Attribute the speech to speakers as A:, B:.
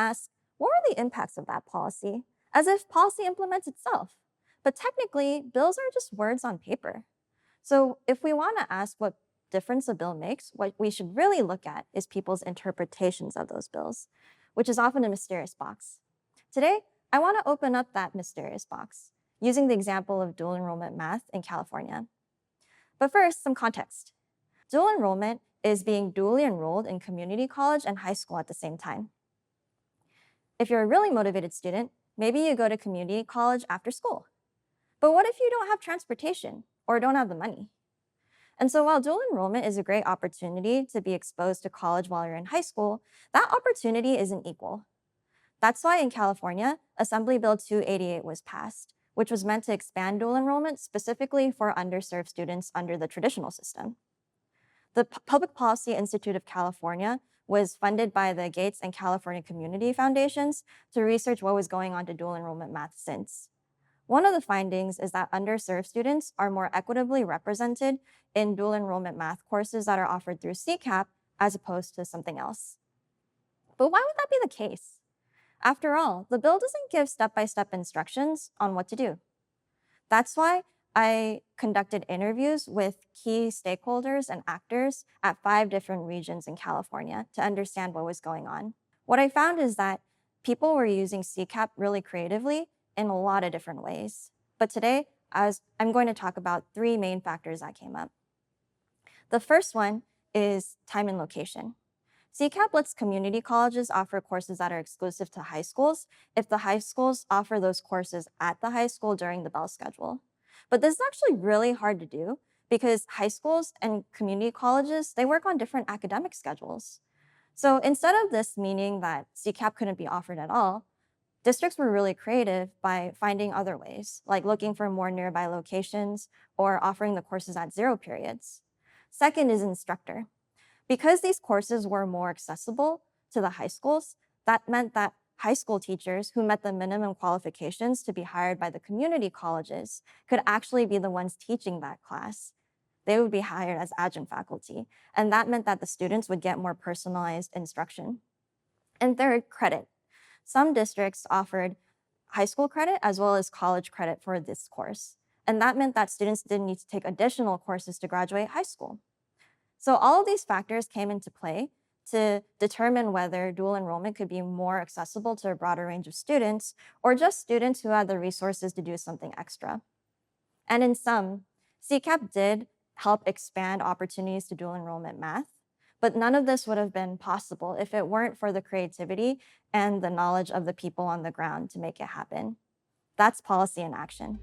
A: ask, what were the impacts of that policy? As if policy implements itself. But technically, bills are just words on paper. So if we want to ask what difference a bill makes, what we should really look at is people's interpretations of those bills, which is often a mysterious box. Today, I want to open up that mysterious box using the example of dual enrollment math in California. But first, some context. Dual enrollment is being dually enrolled in community college and high school at the same time. If you're a really motivated student, maybe you go to community college after school. But what if you don't have transportation or don't have the money? And so while dual enrollment is a great opportunity to be exposed to college while you're in high school, that opportunity isn't equal. That's why in California, Assembly Bill 288 was passed, which was meant to expand dual enrollment specifically for underserved students under the traditional system. The Public Policy Institute of California was funded by the Gates and California Community Foundations to research what was going on to dual enrollment math since. One of the findings is that underserved students are more equitably represented in dual enrollment math courses that are offered through CCAP as opposed to something else. But why would that be the case? After all, the bill doesn't give step-by-step instructions on what to do. That's why I conducted interviews with key stakeholders and actors at 5 different regions in California to understand what was going on. What I found is that people were using CCAP really creatively in a lot of different ways. But today, I'm going to talk about 3 main factors that came up. The first one is time and location. CCAP lets community colleges offer courses that are exclusive to high schools if the high schools offer those courses at the high school during the bell schedule. But this is actually really hard to do because high schools and community colleges, they work on different academic schedules. So instead of this meaning that CCAP couldn't be offered at all, districts were really creative by finding other ways, like looking for more nearby locations or offering the courses at 0 periods. Second is instructor. Because these courses were more accessible to the high schools, that meant that high school teachers who met the minimum qualifications to be hired by the community colleges could actually be the ones teaching that class. They would be hired as adjunct faculty, and that meant that the students would get more personalized instruction. And third, credit. Some districts offered high school credit as well as college credit for this course, and that meant that students didn't need to take additional courses to graduate high school. So all of these factors came into play to determine whether dual enrollment could be more accessible to a broader range of students or just students who had the resources to do something extra. And in sum, CCAP did help expand opportunities to dual enrollment math, but none of this would have been possible if it weren't for the creativity and the knowledge of the people on the ground to make it happen. That's policy in action.